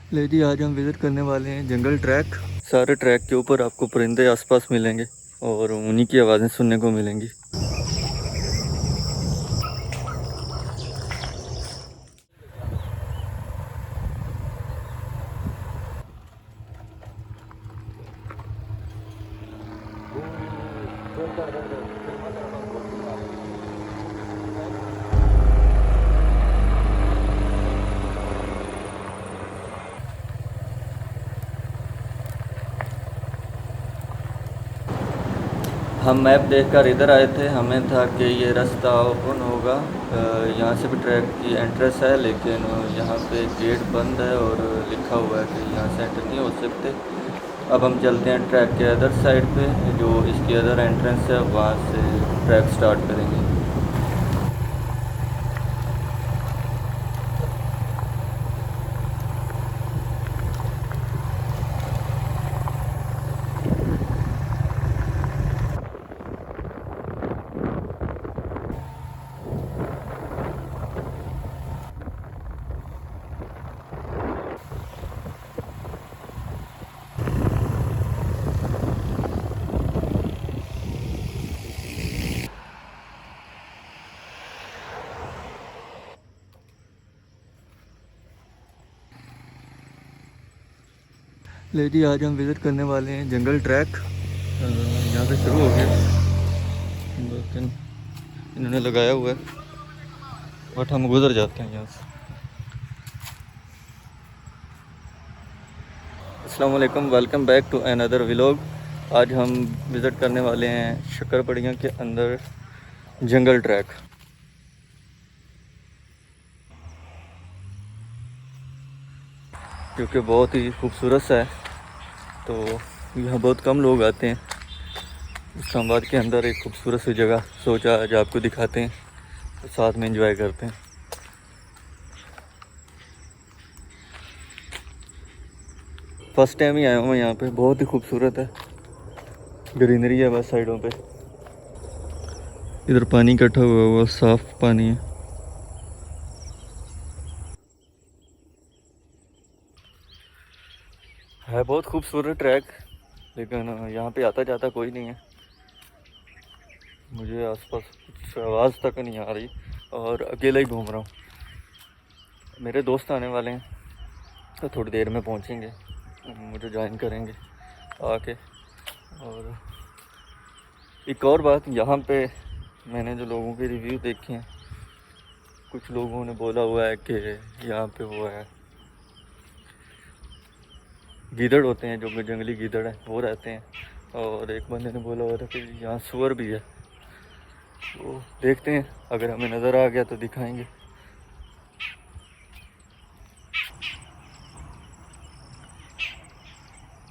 ले जी, आज हम विज़िट करने वाले हैं जंगल ट्रैक। सारे ट्रैक के ऊपर आपको परिंदे आसपास मिलेंगे और उन्हीं की आवाज़ें सुनने को मिलेंगी। हम मैप देखकर इधर आए थे, हमें था कि ये रास्ता ओपन होगा। यहाँ से भी ट्रैक की एंट्रेंस है, लेकिन यहाँ पे गेट बंद है और लिखा हुआ है कि यहाँ से एंटर नहीं हो सकते। अब हम चलते हैं ट्रैक के अदर साइड पे, जो इसकी अदर एंट्रेंस है, वहाँ से ट्रैक स्टार्ट करेंगे। ले जी, आज हम विज़िट करने वाले हैं जंगल ट्रैक। यहाँ पे शुरू हो गया, लेकिन इन्होंने लगाया हुआ है, बट हम गुजर जाते हैं यहाँ से। अस्सलाम वालेकुम, welcome back to another vlog. आज हम विज़िट करने वाले हैं शक्करपड़ियाँ के अंदर जंगल ट्रैक। क्योंकि बहुत ही खूबसूरत सा है, तो यहाँ बहुत कम लोग आते हैं। इस्लामाबाद के अंदर एक खूबसूरत सी जगह सोचा आज आपको दिखाते हैं, तो साथ में एंजॉय करते हैं। फर्स्ट टाइम ही आया हूँ मैं यहाँ पे, बहुत ही खूबसूरत है, ग्रीनरी है बस साइडों पे। इधर पानी इकट्ठा हुआ हुआ, साफ पानी है बहुत खूबसूरत ट्रैक, लेकिन यहाँ पे आता जाता कोई नहीं है। मुझे आसपास कुछ आवाज़ तक नहीं आ रही और अकेला ही घूम रहा हूँ। मेरे दोस्त आने वाले हैं, तो थोड़ी देर में पहुँचेंगे, मुझे ज्वाइन करेंगे आके। और एक और बात, यहाँ पे मैंने जो लोगों के रिव्यू देखे हैं, कुछ लोगों ने बोला हुआ है कि यहाँ पे वो है गीदड़ होते हैं, जो जंगली गीदड़ हैं वो रहते हैं। और एक बंदे ने बोला हुआ था कि यहाँ सुअर भी है। तो देखते हैं, अगर हमें नज़र आ गया तो दिखाएंगे।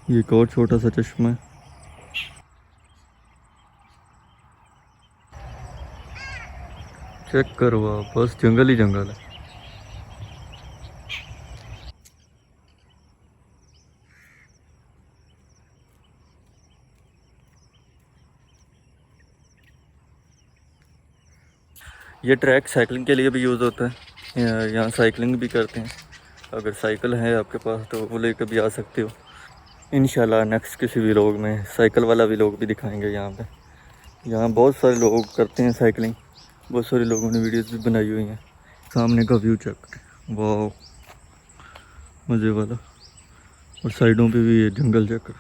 ये एक और छोटा सा चश्मा है। चेक करो आप, बस जंगल ही जंगल है। ये ट्रैक साइकिलिंग के लिए भी यूज़ होता है, यहाँ साइकिलिंग भी करते हैं। अगर साइकिल है आपके पास तो वो लेकर भी आ सकते हो। इंशाल्लाह नेक्स्ट किसी व्लॉग में साइकिल वाला व्लॉग भी दिखाएंगे। यहाँ पे यहाँ बहुत सारे लोग करते हैं साइकिलिंग, बहुत सारे लोगों ने वीडियोस भी बनाई हुई हैं। सामने का व्यू चेक, वाह मज़े वाला। और साइडों पे भी ये जंगल चेक।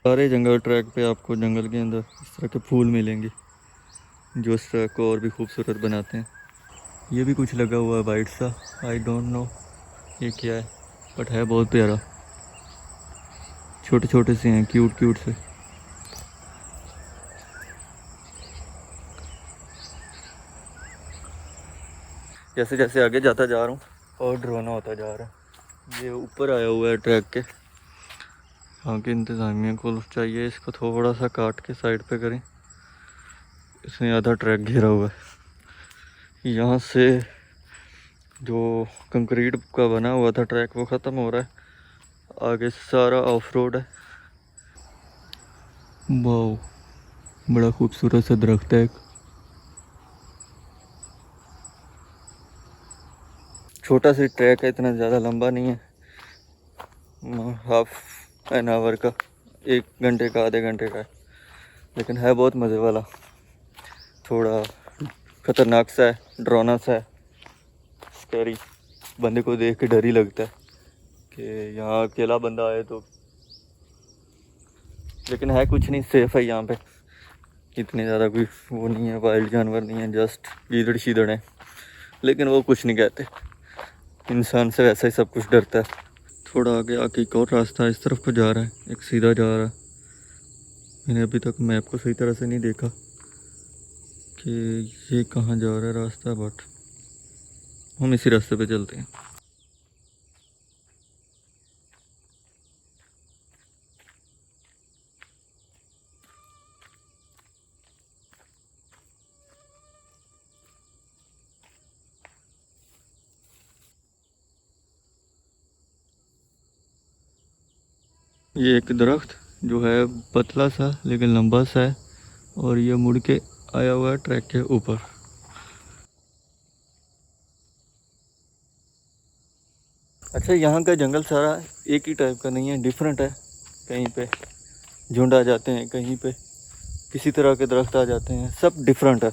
सारे जंगल ट्रैक पे आपको जंगल के अंदर इस तरह के फूल मिलेंगे, जो इस ट्रैक को और भी खूबसूरत बनाते हैं। ये भी कुछ लगा हुआ है वाइट सा, आई डोंट नो ये क्या है, बट है बहुत प्यारा। छोटे छोटे से हैं, क्यूट क्यूट से। जैसे जैसे आगे जाता जा रहा हूँ और डरावना होता जा रहा है। ये ऊपर आया हुआ है ट्रैक के, यहाँ के इंतज़ामिया को चाहिए इसको थोड़ा सा काट के साइड पे करें। इसने आधा ट्रैक घेरा हुआ है। यहाँ से जो कंक्रीट का बना हुआ था ट्रैक वो ख़त्म हो रहा है, आगे सारा ऑफ रोड है। वाह, बड़ा खूबसूरत सा दरख्त है एक। छोटा सी ट्रैक है, इतना ज़्यादा लंबा नहीं है, हाफ एन आवर का, 1 घंटे का, आधे घंटे का है, लेकिन है बहुत मज़े वाला। थोड़ा ख़तरनाक सा है, डरावना सा है, स्कैरी, बंदे को देख के डर ही लगता है कि यहाँ अकेला बंदा आए तो, लेकिन है कुछ नहीं, सेफ़ है यहाँ पे, इतने ज़्यादा कोई वो नहीं है, वाइल्ड जानवर नहीं है, जस्ट गीदड़ शीदड़ हैं, लेकिन वो कुछ नहीं कहते, इंसान से वैसा ही सब कुछ डरता है। थोड़ा आगे आके एक और रास्ता इस तरफ को जा रहा है, एक सीधा जा रहा है। मैंने अभी तक मैप को सही तरह से नहीं देखा कि ये कहाँ जा रहा है रास्ता, बट हम इसी रास्ते पे चलते हैं। ये एक दरख्त जो है पतला सा लेकिन लंबा सा है, और ये मुड़ के आया हुआ है ट्रैक के ऊपर। अच्छा, यहाँ का जंगल सारा एक ही टाइप का नहीं है, डिफरेंट है। कहीं पे झुंड आ जाते हैं, कहीं पे किसी तरह के दरख्त आ जाते हैं, सब डिफरेंट है।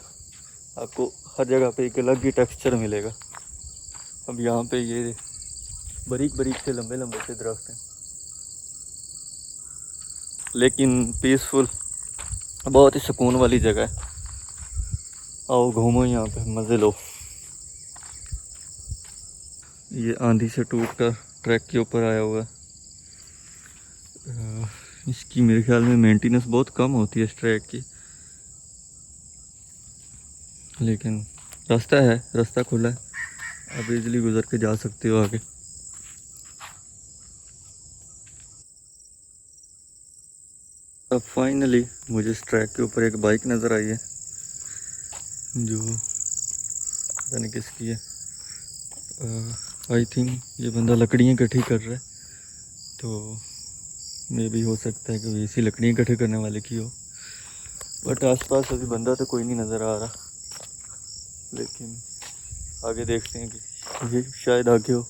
आपको हर जगह पे एक अलग ही टेक्सचर मिलेगा। अब यहाँ पे ये बारीक बारीक से लंबे लंबे से दरख्त हैं, लेकिन पीसफुल, बहुत ही सुकून वाली जगह है। आओ घूमो यहाँ पे, मज़े लो। ये आंधी से टूट कर ट्रैक के ऊपर आया हुआ है। इसकी मेरे ख्याल में मेंटेनेंस बहुत कम होती है इस ट्रैक की, लेकिन रास्ता है, रास्ता खुला है, आप इजीली गुजर के जा सकते हो आगे। अब फाइनली मुझे इस ट्रैक के ऊपर एक बाइक नज़र आई है, जो पता नहीं किसकी है। आई थिंक ये बंदा लकड़ियाँ इकट्ठी कर रहा है, तो मे भी हो सकता है कि इसी लकड़ियाँ इकट्ठे करने वाले की हो, बट आसपास अभी बंदा तो कोई नहीं नज़र आ रहा। लेकिन आगे देखते हैं कि ये शायद आगे हो।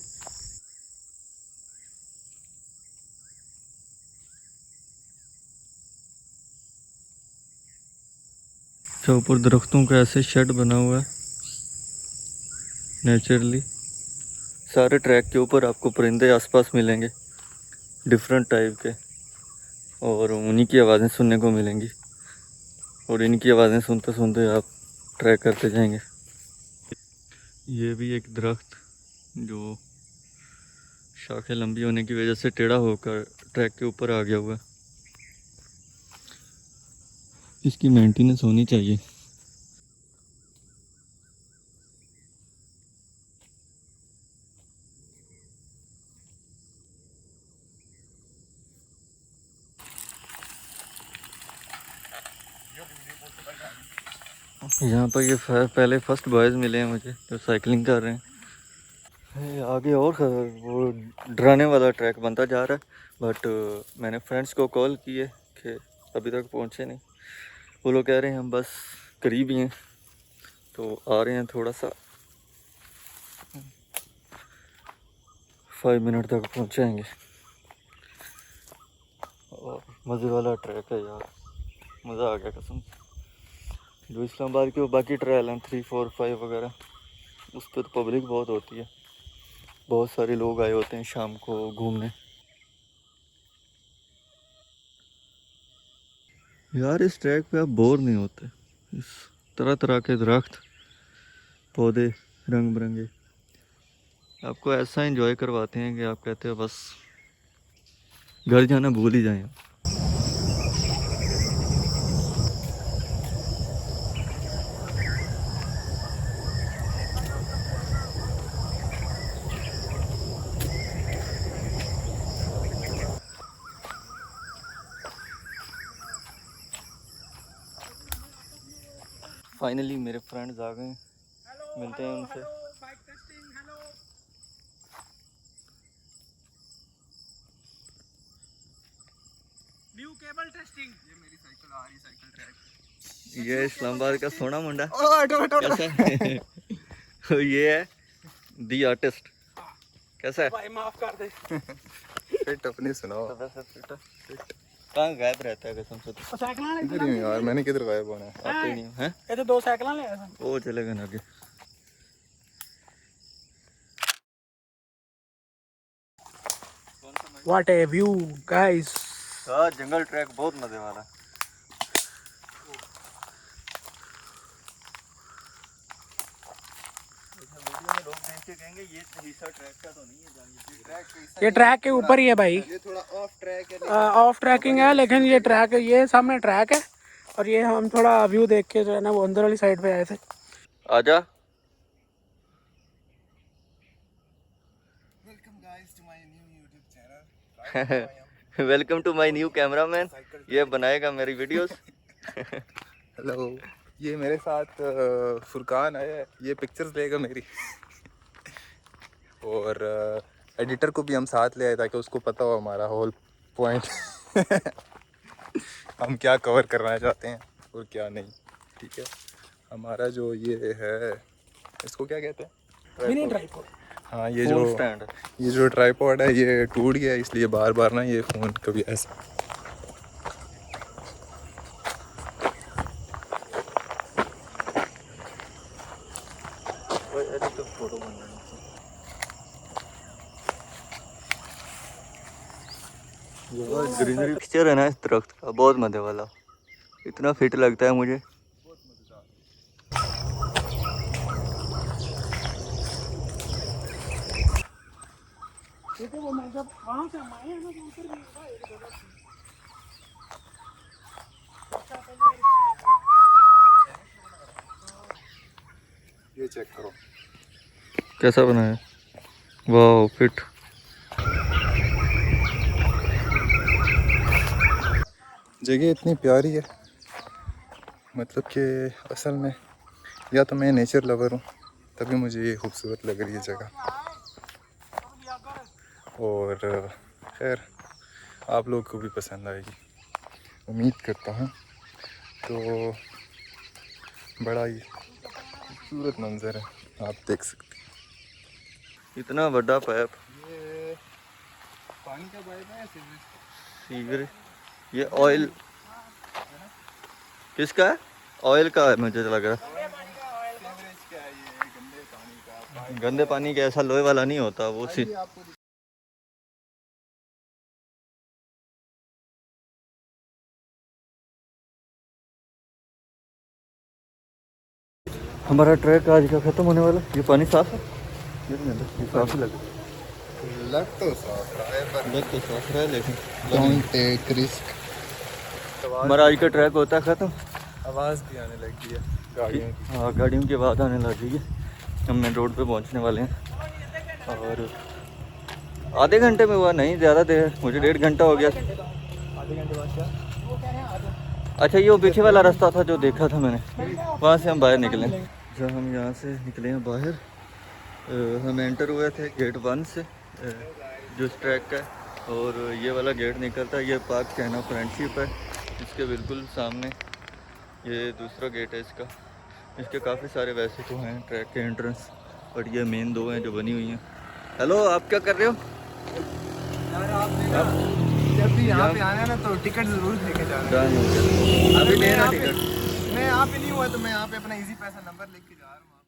अच्छा, ऊपर दरख्तों का ऐसे शेड बना हुआ है नेचुरली। सारे ट्रैक के ऊपर आपको परिंदे आसपास मिलेंगे, डिफरेंट टाइप के, और उन्हीं की आवाज़ें सुनने को मिलेंगी, और इनकी आवाज़ें सुनते सुनते आप ट्रैक करते जाएंगे। ये भी एक दरख्त जो शाखें लंबी होने की वजह से टेढ़ा होकर ट्रैक के ऊपर आ गया हुआ है। इसकी मेंटेनेंस होनी चाहिए। यहाँ पर ये पहले फर्स्ट बॉयज़ मिले हैं मुझे जो साइकिलिंग कर रहे हैं। आगे और वो डराने वाला ट्रैक बनता जा रहा है, बट मैंने फ्रेंड्स को कॉल किए कि अभी तक पहुँचे नहीं। वो लोग कह रहे हैं हम बस करीब ही हैं, तो आ रहे हैं, थोड़ा सा 5 मिनट तक पहुँच जाएंगे। और मज़े वाला ट्रैक है यार, मज़ा आ गया कसम से। जो इस्लामाबाद के वो बाकी ट्रायल हैं 3, 4, 5 वगैरह, उस पर तो पब्लिक बहुत होती है, बहुत सारे लोग आए होते हैं शाम को घूमने। यार इस ट्रैक पे आप बोर नहीं होते, इस तरह तरह के दरख्त, पौधे, रंग बिरंगे, आपको ऐसा एंजॉय करवाते हैं कि आप कहते हो बस घर जाना भूल ही जाएं। फाइनली मेरे फ्रेंड्स आ गए, मिलते हैं उनसे। New cable testing. ये मेरी साइकिल आ रही, साइकिल ट्रैक। ये इस्लामाबाद का सोना मुंडा कैसा है? ये है दी आर्टिस्ट कैसा है? भाई माफ कर दे। फिट अपनी सुनाओ। कहाँ गायब रहता है कसम से? तो साइकिल ले इधर ही हूँ यार, मैंने किधर गायब होना है? आते ही नहीं हो, हैं? ये तो 2 साइकिल ले आया था। वो चले गए ना आगे। What A view guys. हाँ जंगल ट्रैक बहुत मजे वाला। लोग देख के कहेंगे ये हिस्सा ट्रैक का तो नहीं है, ये ट्रैक के ऊपर ही है भाई। ये थोड़ा ऑफ ट्रैक है। ऑफ ट्रैकिंग है लेकिन ये ट्रैक है, ये सामने ट्रैक है और ये हम थोड़ा व्यू देख के जो है ना वो अंदर वाली साइड पे आए थे। आजा। Welcome guys to my new YouTube channel. Welcome to my new cameraman, ये बनाएगा मेरी वीडियोस। हेलो, ये मेरे साथ फुरकान है, ये पिक्चर्स लेगा मेरी। और एडिटर को भी हम साथ ले आए ताकि उसको पता हो हमारा होल पॉइंट। हम क्या कवर करना चाहते हैं और क्या नहीं। ठीक है, हमारा जो ये है इसको क्या कहते हैं? Mini tripod. हाँ, ये फोन जो स्टैंड। ये जो ट्राइपॉड है ये टूट गया, इसलिए बार बार ना ये फ़ोन कभी ऐसा। फोटो बन रहा है। ग्रीनरी पिक्चर है ना इस दरख्त का, बहुत मजे वाला, इतना फिट लगता है मुझे। देखो वो मैं जब वहाँ से हम आए हैं ना तो उधर भी था एक जगह। ये चेक करो कैसा बना है, वाह फिट। जगह इतनी प्यारी है, मतलब कि असल में या तो मैं नेचर लवर हूँ तभी मुझे ये खूबसूरत लग रही है जगह। और खैर आप लोग को भी पसंद आएगी उम्मीद करता हूँ। तो बड़ा ही खूबसूरत मंजर है, आप देख सकते हैं। इतना बड़ा पाइप, ये पानी का पाइप है, सीवर, ये ऑयल किसका है? ऑयल का है मुझे लग रहा है। गंदे पानी का ऐसा लोहे वाला नहीं होता वो सी। हमारा ट्रैक आज का खत्म होने वाला। ये पानी साफ है, ये साफ ही लग तो साफ रहा है पर लग तो साफ रहा है लेकिन डोंट टेक रिस्क। हमारा आज का ट्रैक होता है खत्म। आवाज़ भी आने लगी है गाड़ियों की। हाँ गाड़ियों की आवाज़ आने लगी है। हम मेन रोड पे पहुंचने वाले हैं और आधे घंटे में हुआ, नहीं ज़्यादा देर, मुझे 1.5 घंटा हो गया। आधे घंटे बाद क्या? अच्छा ये वो पीछे वाला रास्ता था जो देखा था मैंने, वहाँ से हम बाहर निकले। जब हम यहाँ से निकले हैं बाहर, हम एंटर हुए थे गेट 1 से जो इस ट्रैक का है, और ये वाला गेट निकलता है, ये पार्क कहना फ्रेंडशिप है, इसके बिल्कुल सामने ये दूसरा गेट है इसका। इसके काफ़ी सारे वैसे तो हैं ट्रैक के एंट्रेंस, बट ये मेन 2 हैं जो बनी हुई हैं। हेलो, आप क्या कर रहे हो? यार आप जब भी यहाँ पे आना है ना तो टिकट ज़रूर लेके जाना। डन हो गया, अभी लेना टिकट। मैं यहाँ पे नहीं हुआ तो मैं यहाँ पे अपना इजी पैसा नंबर लेके जा रहा हूँ।